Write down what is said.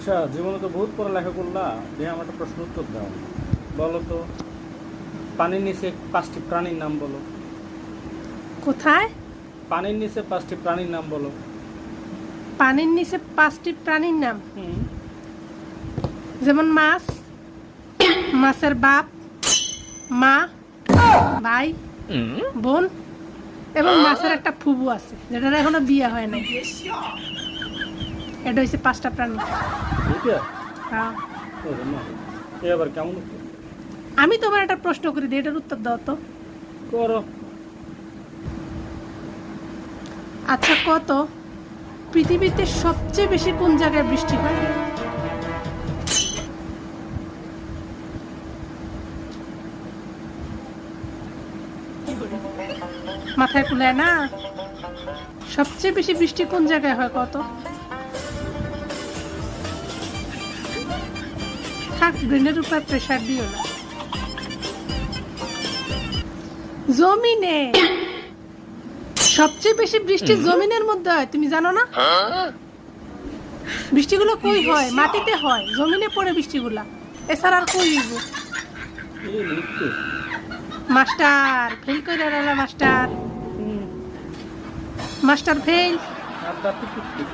আচ্ছা, জীবনে তো বহুত পড়ালেখা করলা, দিয়ে আমার একটা প্রশ্ন উত্তর দাও। বলো তো, পানির নিচে 5টি প্রাণীর নাম বলো। কোথায়? পানির নিচে 5টি প্রাণীর নাম বলো। পানির নিচে 5টি প্রাণীর নাম, হুম। যেমন মাছ, মাছের বাপ, মা, ভাই, বোন এবং মাছের একটা ফুবু আছে যেটার এখনো বিয়ে হয় নাই। এটা হচ্ছে 5টা প্রাণী। এইটা? হ্যাঁ। ওরে মা, এ আবার কেমন উত্তর? আমি তোমার একটা প্রশ্ন করি দিই, এটার উত্তর দাও তো। করো। আচ্ছা, কত পৃথিবীতে সবচেয়ে বেশি কোন জায়গায় বৃষ্টি হয়? মাথায় কুলায় না? সবচেয়ে বেশি বৃষ্টি কোন জায়গায় হয় কত? থাক, ব্রেনের উপর প্রেসার দিও না। জমিনে সবচেয়ে বেশি বৃষ্টি জমিনের মধ্যে হয়, তুমি জানো না? বৃষ্টিগুলো কই হয়? মাটিতে হয়, জমিনে পড়ে বৃষ্টিগুলা। এছাড়া আর কই হইব? এই মৃত্যু। মাস্টার ফেল করে মাস্টার, হুম। Master fail. আর দাঁত টিক টিক।